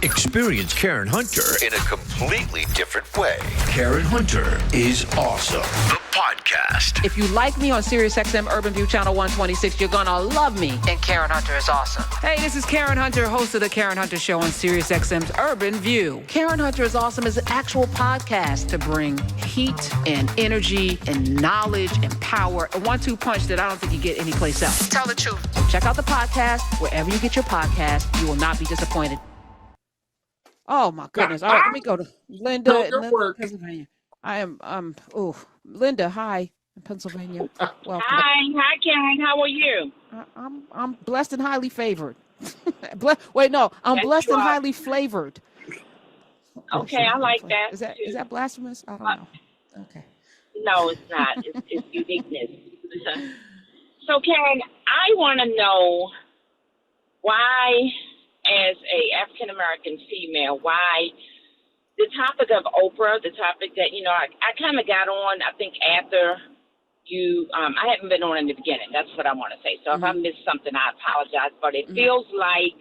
Experience Karen Hunter in a completely different way. Karen Hunter is awesome. The podcast. If you like me on SiriusXM Urban View Channel 126, you're going to love me in Karen Hunter is Awesome. Hey, this is Karen Hunter, host of The Karen Hunter Show on SiriusXM's Urban View. Karen Hunter is Awesome is an actual podcast to bring heat and energy and knowledge and power. A 1-2 punch that I don't think you get anyplace else. Tell the truth. Check out the podcast wherever you get your podcast. You will not be disappointed. Oh my goodness! All right, let me go to Linda in Pennsylvania. Linda, hi, in Pennsylvania. Welcome. Hi, Karen. How are you? I'm blessed and highly favored. I'm blessed and highly flavored. Okay, I like that. Is that blasphemous? I don't know. Okay. No, it's not. It's uniqueness. So, Karen, I want to know why, as a African American female, why the topic of Oprah, the topic that, I kind of got on, I think, after you, I haven't been on in the beginning. That's what I want to say. So if I missed something, I apologize. But it feels like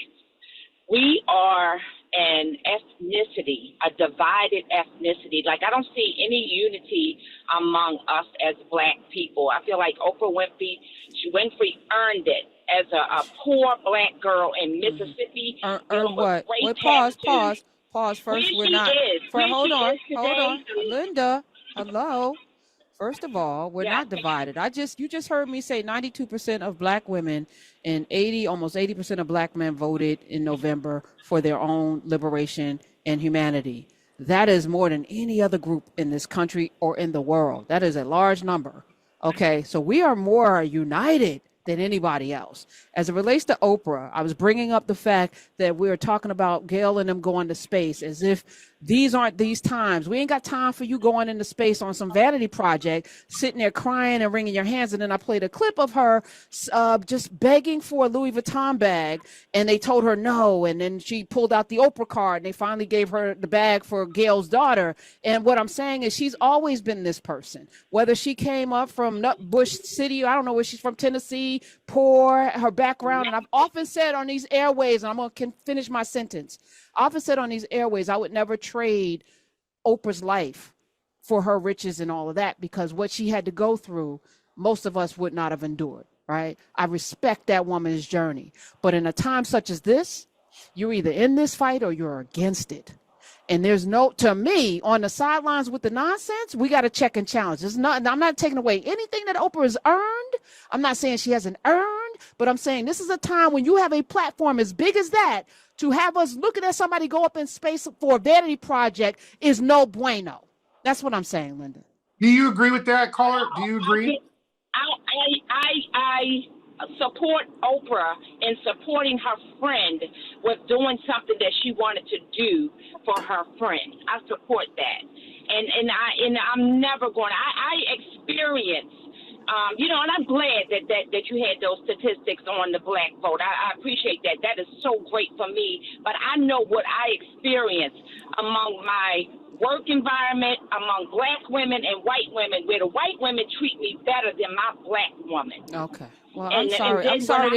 we are an ethnicity, a divided ethnicity. Like, I don't see any unity among us as Black people. I feel like Oprah Winfrey earned it. As a poor Black girl in Mississippi. Earn what? Wait, pause. First, we're not. Hold on. Linda, hello. First of all, we're not divided. You just heard me say 92% of Black women and almost 80% of Black men voted in November for their own liberation and humanity. That is more than any other group in this country or in the world. That is a large number. Okay, so we are more united than anybody else. As it relates to Oprah, I was bringing up the fact that we were talking about Gail and them going to space as if these aren't these times. We ain't got time for you going into space on some vanity project, sitting there crying and wringing your hands. And then I played a clip of her just begging for a Louis Vuitton bag, and they told her no. And then she pulled out the Oprah card, and they finally gave her the bag for Gail's daughter. And what I'm saying is she's always been this person, whether she came up from Nutbush City, I don't know where she's from, Tennessee, poor, her background. And I've often said on these airways, and I'm going to finish my sentence. I often said on these airways, I would never trade Oprah's life for her riches and all of that, because what she had to go through, most of us would not have endured, right? I respect that woman's journey. But in a time such as this, you're either in this fight or you're against it. And there's to me, on the sidelines with the nonsense, we got to check and challenge. I'm not taking away anything that Oprah has earned. I'm not saying she hasn't earned, but I'm saying this is a time when you have a platform as big as that, to have us looking at somebody go up in space for a vanity project is no bueno. That's what I'm saying, Linda. Do you agree with that, caller? Do you agree? I support Oprah in supporting her friend with doing something that she wanted to do for her friend. I support that, and I'm never going. I experience. And I'm glad that you had those statistics on the Black vote. I appreciate that. That is so great for me. But I know what I experience among my work environment, among Black women and white women, where the white women treat me better than my Black woman. Okay. Well, I'm sorry,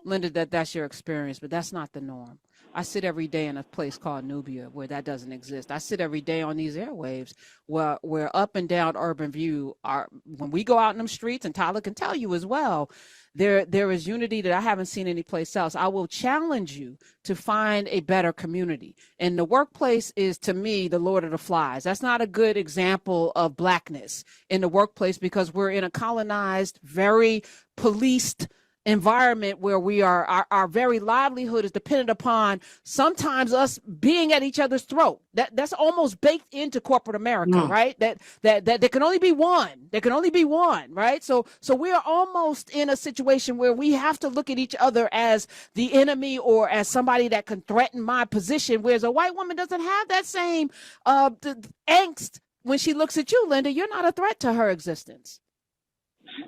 Linda, that's your experience, but that's not the norm. I sit every day in a place called Nubia where that doesn't exist. I sit every day on these airwaves where up and down Urban View are, when we go out in them streets, and Tyler can tell you as well, there is unity that I haven't seen anyplace else. I will challenge you to find a better community. And the workplace is, to me, the Lord of the Flies. That's not a good example of Blackness in the workplace, because we're in a colonized, very policed environment where we are, our very livelihood is dependent upon sometimes us being at each other's throat. That's almost baked into corporate America, right? That there can only be one. There can only be one, right? So we are almost in a situation where we have to look at each other as the enemy or as somebody that can threaten my position, whereas a white woman doesn't have that same angst when she looks at you, Linda. You're not a threat to her existence.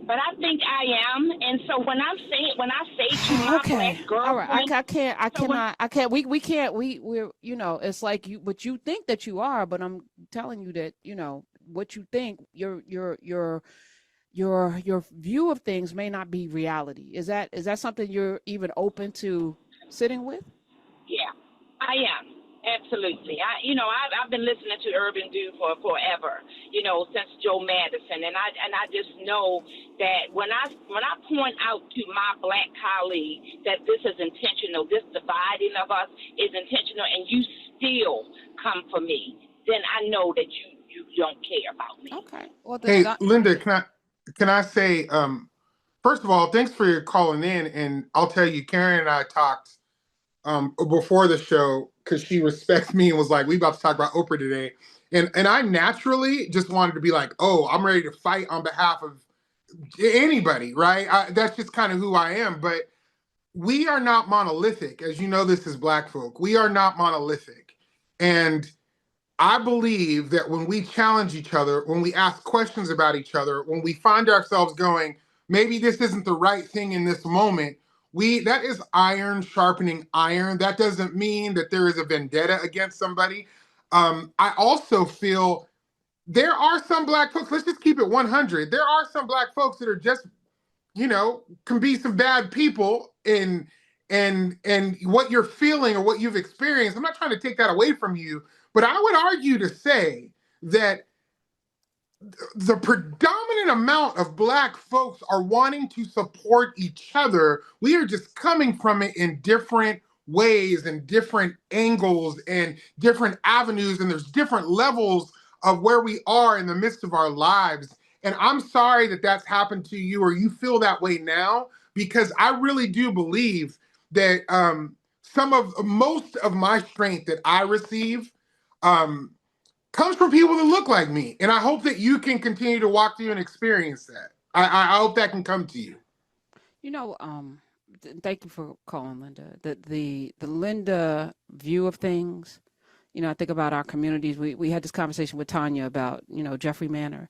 But I think I am, and so when I say to my Black girlfriend, all right, we can't. We're it's like you, but you think that you are, but I'm telling you that what you think, your view of things may not be reality. Is that something you're even open to sitting with? I am. Absolutely. I've been listening to Urban Dew for forever, since Joe Madison. And I just know that when I point out to my black colleague that this is intentional, this dividing of us is intentional, and you still come for me, then I know that you don't care about me. Okay. Well, Hey, Linda, can I say, first of all, thanks for calling in. And I'll tell you, Karen and I talked before the show because she respects me and was like, we about to talk about Oprah today. And I naturally just wanted to be like, oh, I'm ready to fight on behalf of anybody, right? That's just kind of who I am. But we are not monolithic. As you know, this is Black folk. We are not monolithic. And I believe that when we challenge each other, when we ask questions about each other, when we find ourselves going, maybe this isn't the right thing in this moment, that is iron sharpening iron. That doesn't mean that there is a vendetta against somebody. I also feel there are some Black folks, let's just keep it 100. There are some Black folks that are just, can be some bad people and what you're feeling or what you've experienced. I'm not trying to take that away from you, but I would argue to say that the predominant amount of Black folks are wanting to support each other. We are just coming from it in different ways and different angles and different avenues, and there's different levels of where we are in the midst of our lives. And I'm sorry that that's happened to you or you feel that way now, because I really do believe that most of my strength that I receive comes from people that look like me. And I hope that you can continue to walk through and experience that. I hope that can come to you. Thank you for calling, Linda. The Linda view of things, I think about our communities. We had this conversation with Tanya about, Jeffrey Manor.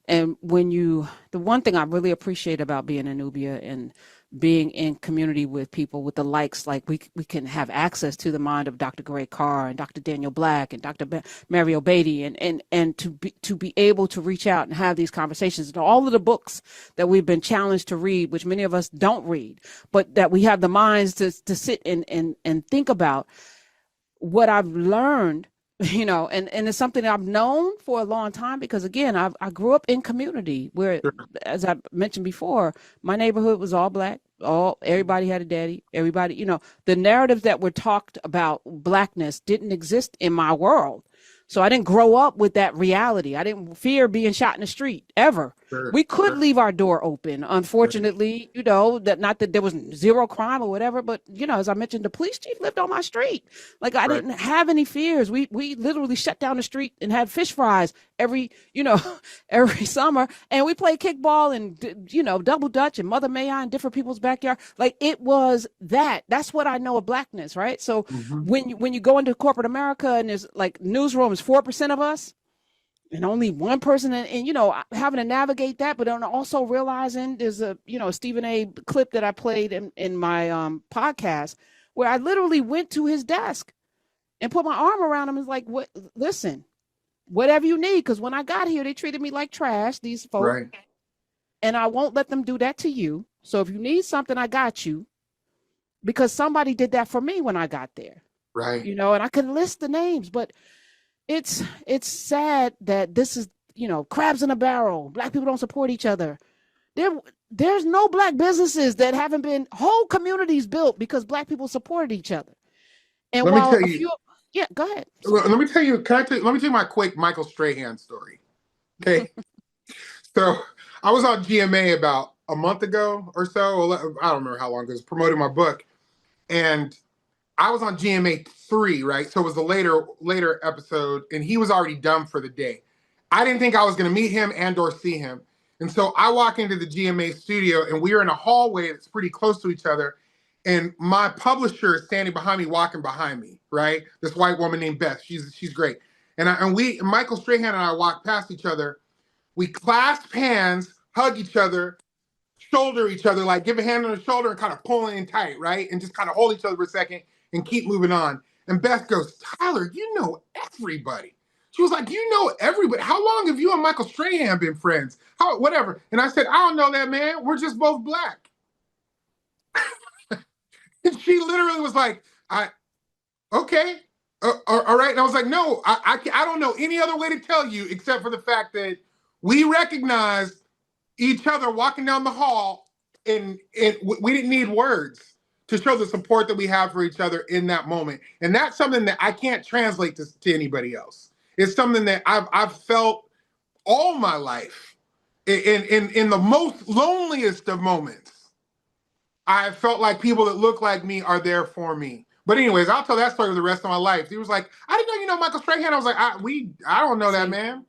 And the one thing I really appreciate about being in Nubia and being in community with people with the likes, like we can have access to the mind of Dr. Gray Carr and Dr. Daniel Black and Dr. Mario Beatty, and to be able to reach out and have these conversations, and all of the books that we've been challenged to read, which many of us don't read, but that we have the minds to sit and think about what I've learned. And it's something I've known for a long time, because again, I grew up in community where, as I mentioned before, my neighborhood was all Black. Everybody had a daddy. Everybody, the narratives that were talked about Blackness didn't exist in my world. So I didn't grow up with that reality. I didn't fear being shot in the street ever. We could leave our door open. Unfortunately, that not that there was zero crime or whatever, but as I mentioned, the police chief lived on my street. Like I didn't have any fears. We literally shut down the street and had fish fries every summer, and we played kickball and double dutch and Mother May I in different people's backyard. Like it was that's what I know of Blackness, right? So when you go into corporate America and there's like newsrooms, 4% of us and only one person, and having to navigate that, but then also realizing there's a Stephen A clip that I played in my podcast where I literally went to his desk and put my arm around him and was like, what, listen, whatever you need, because when I got here they treated me like trash, these folks, and I won't let them do that to you. So if you need something, I got you, because somebody did that for me when I got there, and I can list the names, but it's sad that this is, crabs in a barrel. Black people don't support each other. There's no Black businesses that haven't been whole communities built because Black people supported each other. And go ahead. Let me tell you, let me tell you my quick Michael Strahan story. Okay. So I was on GMA about a month ago or so. I don't remember how long it was, promoting my book. And I was on GMA 3, right? So it was a later episode, and he was already done for the day. I didn't think I was going to meet him and or see him. And so I walk into the GMA studio, and we are in a hallway that's pretty close to each other. And my publisher is standing behind me, walking behind me, right? This white woman named Beth. She's great. And Michael Strahan and I walk past each other. We clasp hands, hug each other, shoulder each other, like give a hand on the shoulder and kind of pulling in tight, right? And just kind of hold each other for a second and keep moving on. And Beth goes, Tyler, you know everybody. She was like, you know everybody. How long have you and Michael Strahan been friends? Whatever. And I said, I don't know that, man. We're just both Black. And she literally was like, okay. All right. And I was like, no, I don't know any other way to tell you except for the fact that we recognized each other walking down the hall, and we didn't need words to show the support that we have for each other in that moment. And that's something that I can't translate to anybody else. It's something that I've felt all my life in the most loneliest of moments. I felt like people that look like me are there for me. But anyways, I'll tell that story for the rest of my life. He was like, I didn't know you know Michael Strahan. I was like, I don't know that man.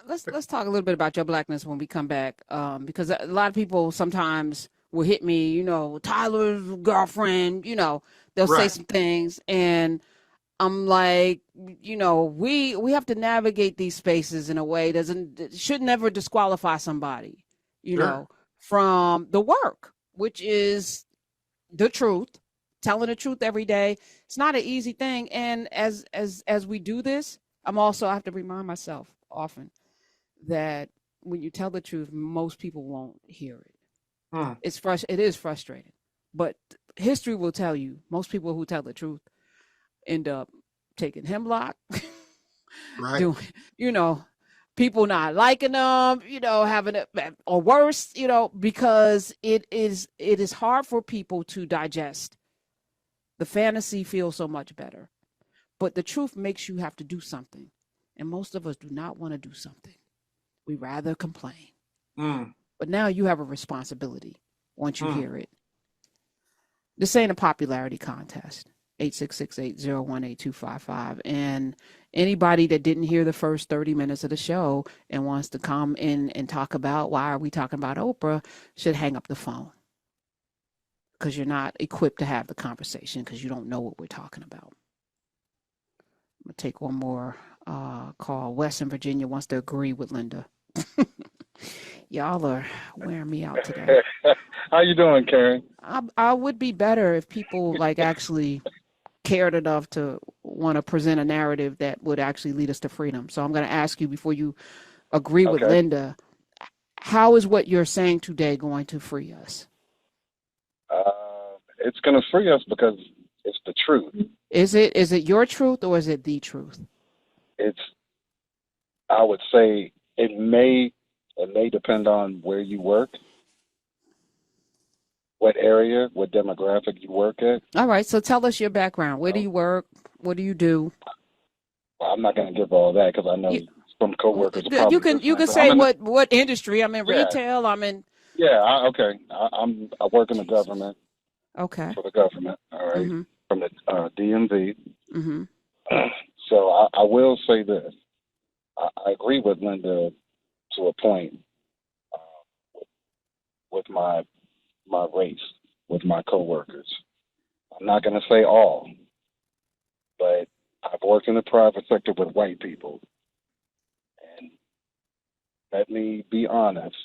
Let's talk a little bit about your blackness when we come back, because a lot of people sometimes will hit me, you know, Tyler's girlfriend, you know, they'll say some things, and I'm like, you know, we have to navigate these spaces in a way that should never disqualify somebody, you know, from the work, which is the truth, telling the truth every day. It's not an easy thing, and as we do this, I have to remind myself often that when you tell the truth, most people won't hear it. It is frustrating, but history will tell you most people who tell the truth end up taking hemlock, doing, you know, people not liking them, you know, having it or worse, you know, because it is hard for people to digest. The fantasy feels so much better, but the truth makes you have to do something, and most of us do not want to do something. We rather complain. But now you have a responsibility once you hear it. This ain't a popularity contest. 866-801-8255. And anybody that didn't hear the first 30 minutes of the show and wants to come in and talk about why are we talking about Oprah should hang up the phone, because you're not equipped to have the conversation because you don't know what we're talking about. I'm going to take one more call. West in Virginia wants to agree with Linda. Y'all are wearing me out today. How you doing, Karen? I would be better if people like actually cared enough to want to present a narrative that would actually lead us to freedom. So I'm going to ask you, before you agree with Linda, how is what you're saying today going to free us? It's going to free us because it's the truth. Is it your truth or is it the truth? I would say it may depend on where you work, what area, what demographic you work at. All right. So tell us your background. Where do you work? What do you do? Well, I'm not going to give all that because I know some coworkers. You can say what industry. I'm in retail. I'm in. Yeah. Okay. I work in the government. Okay. For the government. All right. Mm-hmm. From the DMV. Mm-hmm. So I will say this. I agree with Linda to a point with my race, with my coworkers. I'm not going to say all, but I've worked in the private sector with white people. And let me be honest,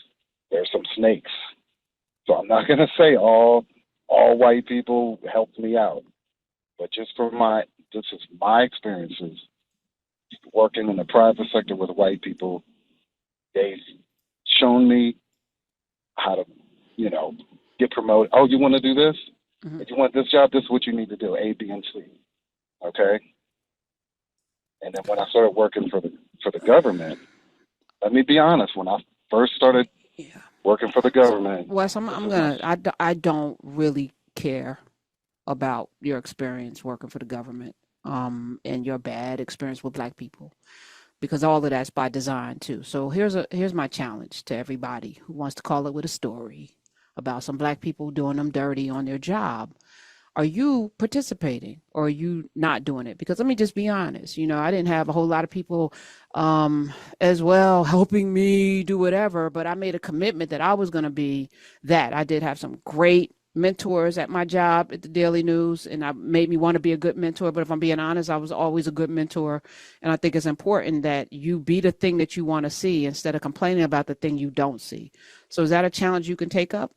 there's some snakes. So I'm not going to say all white people helped me out. But this is my experiences working in the private sector with white people. They've shown me how to, get promoted. Oh, you want to do this? Mm-hmm. If you want this job, this is what you need to do, A, B, and C. Okay? And then when I started working for the government, let me be honest, when I first started working for the government. Wes, I don't really care about your experience working for the government and your bad experience with Black people, because all of that's by design too. So here's my challenge to everybody who wants to call it with a story about some Black people doing them dirty on their job. Are you participating or are you not doing it? Because let me just be honest, I didn't have a whole lot of people as well helping me do whatever, but I made a commitment that I was going to be that. I did have some great mentors at my job at the Daily News, and I made me want to be a good mentor. But if I'm being honest, I was always a good mentor. And I think it's important that you be the thing that you want to see instead of complaining about the thing you don't see. So is that a challenge you can take up?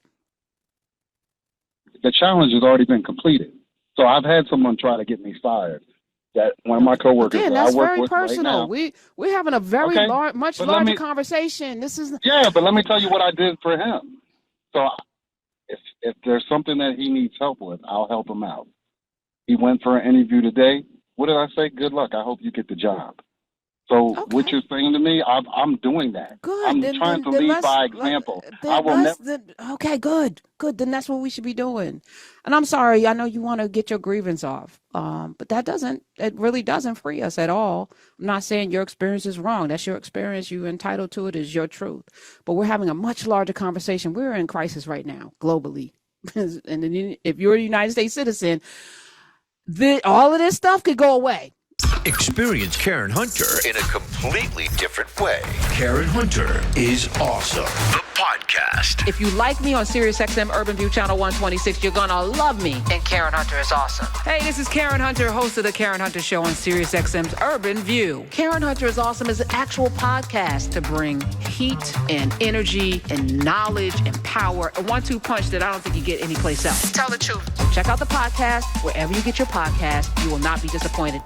The challenge has already been completed. So I've had someone try to get me fired. That one of my coworkers that I work very with personal. Right now, we're having a very much larger conversation. This is but let me tell you what I did for him. So if there's something that he needs help with, I'll help him out. He went for an interview today. what did I say? Good luck. I hope you get the job. So what you're saying to me, I'm doing that. Good. I'm trying to lead by example. Okay, good. Then that's what we should be doing. And I'm sorry, I know you want to get your grievance off, but it really doesn't free us at all. I'm not saying your experience is wrong. That's your experience. You're entitled to it. Is your truth. But we're having a much larger conversation. We're in crisis right now, globally. And if you're a United States citizen, all of this stuff could go away. Experience Karen Hunter in a completely different way. Karen Hunter is awesome. The podcast. If you like me on SiriusXM Urban View Channel 126, you're gonna love me. And Karen Hunter is awesome. Hey, this is Karen Hunter, host of the Karen Hunter Show on SiriusXM's Urban View. Karen Hunter is awesome is an actual podcast to bring heat and energy and knowledge and power. A 1-2 punch that I don't think you get anyplace else. Tell the truth. Check out the podcast wherever you get your podcast. You will not be disappointed.